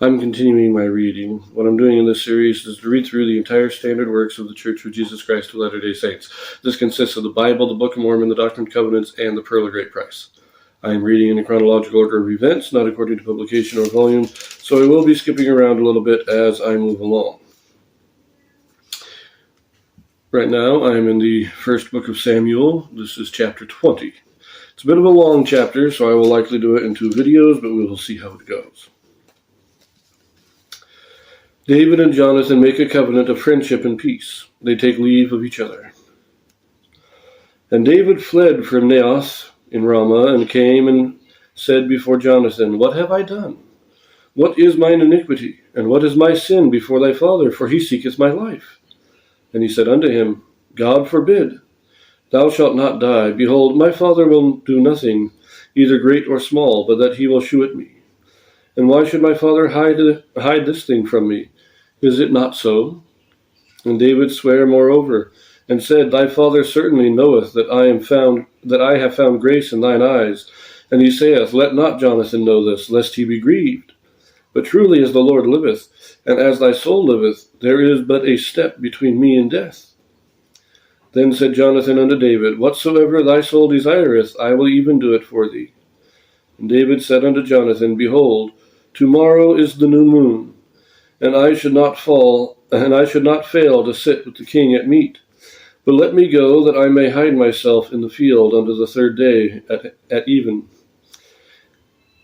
I'm continuing my reading. What I'm doing in this series is to read through the entire standard works of the Church of Jesus Christ of Latter-day Saints. This consists of the Bible, the Book of Mormon, the Doctrine and Covenants, and the Pearl of Great Price. I am reading in a chronological order of events, not according to publication or volume, so I will be skipping around a little bit as I move along. Right now, I am in the first book of Samuel. This is chapter 20. It's a bit of a long chapter, so I will likely do it in 2 videos, but we will see how it goes. David and Jonathan make a covenant of friendship and peace. They take leave of each other. And David fled from Naioth in Ramah and came and said before Jonathan, What have I done? What is mine iniquity? And what is my sin before thy father? For he seeketh my life. And he said unto him, God forbid. Thou shalt not die. Behold, my father will do nothing, either great or small, but that he will shew it me. And why should my father hide this thing from me? Is it not so? And David sware moreover, and said, Thy father certainly knoweth that I have found grace in thine eyes. And he saith, Let not Jonathan know this, lest he be grieved. But truly as the Lord liveth, and as thy soul liveth, there is but a step between me and death. Then said Jonathan unto David, Whatsoever thy soul desireth, I will even do it for thee. And David said unto Jonathan, Behold, tomorrow is the new moon, and I should not fail to sit with the king at meat. But let me go, that I may hide myself in the field unto the 3rd day at even.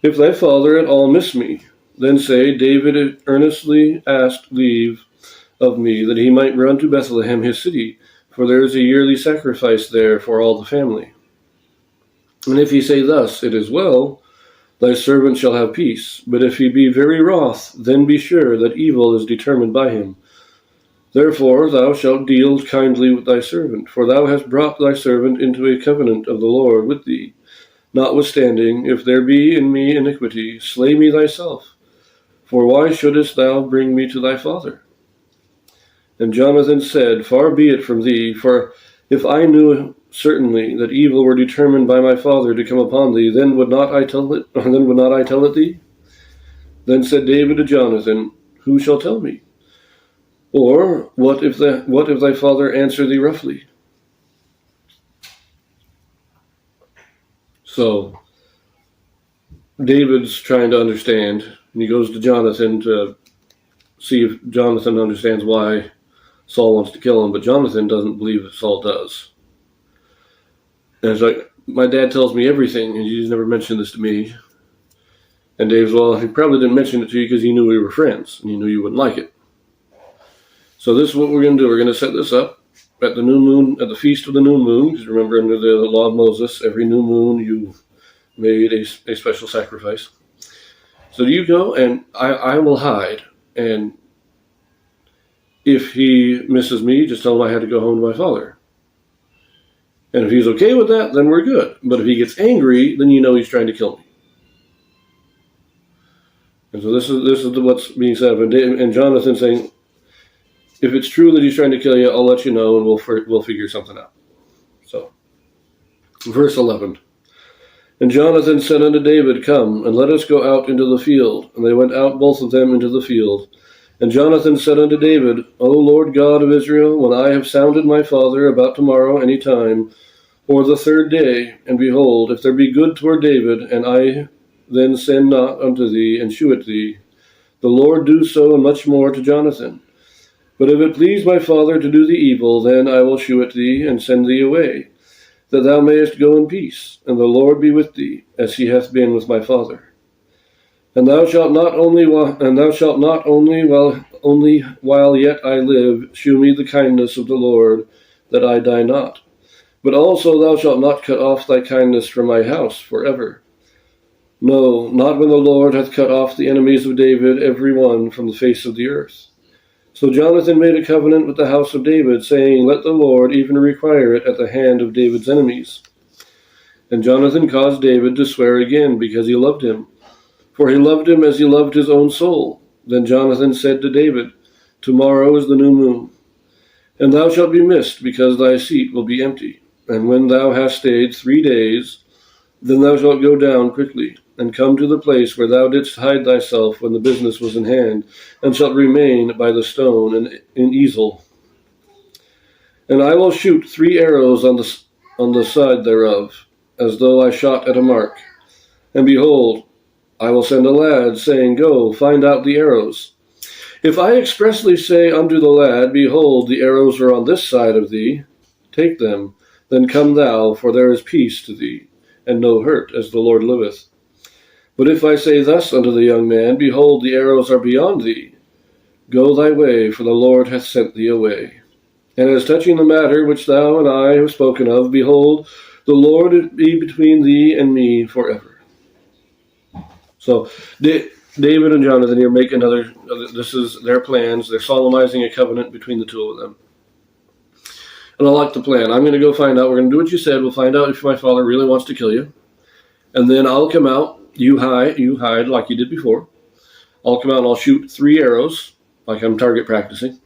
If thy father at all miss me, then say, David earnestly asked leave of me, that he might run to Bethlehem his city, for there is a yearly sacrifice there for all the family. And if he say thus, It is well, thy servant shall have peace. But if he be very wroth, then be sure that evil is determined by him. Therefore thou shalt deal kindly with thy servant, for thou hast brought thy servant into a covenant of the Lord with thee. Notwithstanding, if there be in me iniquity, slay me thyself. For why shouldest thou bring me to thy father? And Jonathan said, Far be it from thee, for if I knew certainly that evil were determined by my father to come upon thee, then would not I tell it thee? Then said David to Jonathan, Who shall tell me? Or what if thy father answer thee roughly? So David's trying to understand, and he goes to Jonathan to see if Jonathan understands why Saul wants to kill him, but Jonathan doesn't believe that Saul does. And it's like, my dad tells me everything, and he's never mentioned this to me. And Dave's, well, he probably didn't mention it to you because he knew we were friends, and he knew you wouldn't like it. So this is what we're going to do. We're going to set this up at the new moon, at the feast of the new moon, because remember, under the law of Moses, every new moon you made a special sacrifice. So you go, and I will hide, and if he misses me, just tell him I had to go home to my father. And if he's okay with that, then we're good. But if he gets angry, then you know he's trying to kill me. And so this is what's being said. And Jonathan saying, if it's true that he's trying to kill you, I'll let you know, and we'll figure something out. So, verse 11. And Jonathan said unto David, Come, and let us go out into the field. And they went out both of them into the field. And Jonathan said unto David, O Lord God of Israel, when I have sounded my father about tomorrow any time, or the 3rd day, and behold, if there be good toward David, and I then send not unto thee, and shew it thee, the Lord do so and much more to Jonathan. But if it please my father to do thee evil, then I will shew it thee, and send thee away, that thou mayest go in peace, and the Lord be with thee, as he hath been with my father. And thou shalt not only while yet I live shew me the kindness of the Lord, that I die not. But also thou shalt not cut off thy kindness from my house forever. No, not when the Lord hath cut off the enemies of David every one from the face of the earth. So Jonathan made a covenant with the house of David, saying, Let the Lord even require it at the hand of David's enemies. And Jonathan caused David to swear again, because he loved him. For he loved him as he loved his own soul. Then Jonathan said to David, Tomorrow is the new moon, and thou shalt be missed, because thy seat will be empty. And when thou hast stayed 3 days, then thou shalt go down quickly. and come to the place where thou didst hide thyself when the business was in hand, and shalt remain by the stone and in Ezel. And I will shoot 3 arrows on the side thereof, as though I shot at a mark. And behold, I will send a lad, saying, Go, find out the arrows. If I expressly say unto the lad, Behold, the arrows are on this side of thee, take them, then come thou, for there is peace to thee, and no hurt, as the Lord liveth. But if I say thus unto the young man, Behold, the arrows are beyond thee, go thy way, for the Lord hath sent thee away. And as touching the matter which thou and I have spoken of, behold, the Lord be between thee and me forever. So David and Jonathan here make this is their plans. They're solemnizing a covenant between the two of them. And I like the plan. I'm going to go find out. We're going to do what you said. We'll find out if my father really wants to kill you. And then I'll come out. You hide like you did before. I'll come out and I'll shoot 3 arrows, like I'm target practicing.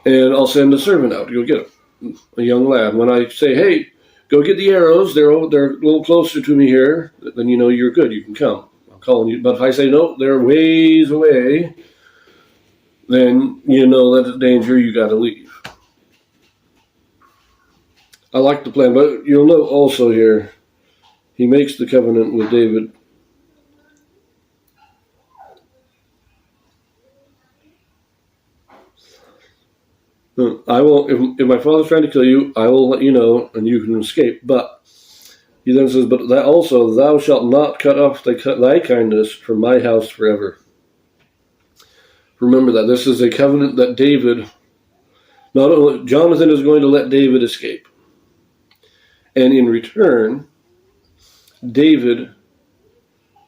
And I'll send a servant out to go get them, a young lad. When I say, hey, go get the arrows, they're a little closer to me here, then you know you're good. You can come. I'm calling you. But if I say, no, they're ways away, then you know that's a danger. You got to leave. I like the plan, but you'll note also here, he makes the covenant with David. I will, if my father's trying to kill you, I will let you know, and you can escape. But he then says, but that also, thou shalt not cut off thy kindness from my house forever. Remember that this is a covenant that David, not only Jonathan is going to let David escape. And in return, David,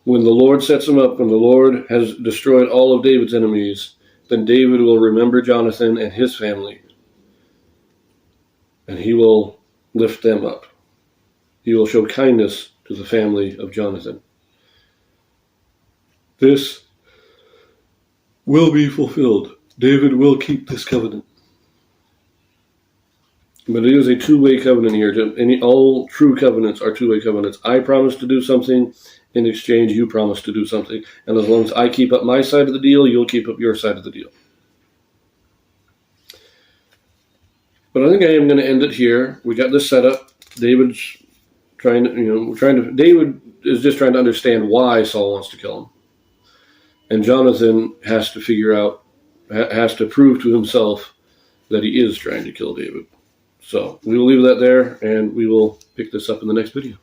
when the Lord sets him up, when the Lord has destroyed all of David's enemies, then David will remember Jonathan and his family, and he will lift them up. He will show kindness to the family of Jonathan. This will be fulfilled. David will keep this covenant. But it is a two-way covenant here. All true covenants are two-way covenants. I promise to do something. In exchange, you promise to do something. And as long as I keep up my side of the deal, you'll keep up your side of the deal. But I think I am going to end it here. We got this set up. David is just trying to understand why Saul wants to kill him. And Jonathan has to prove to himself that he is trying to kill David. So we will leave that there, and we will pick this up in the next video.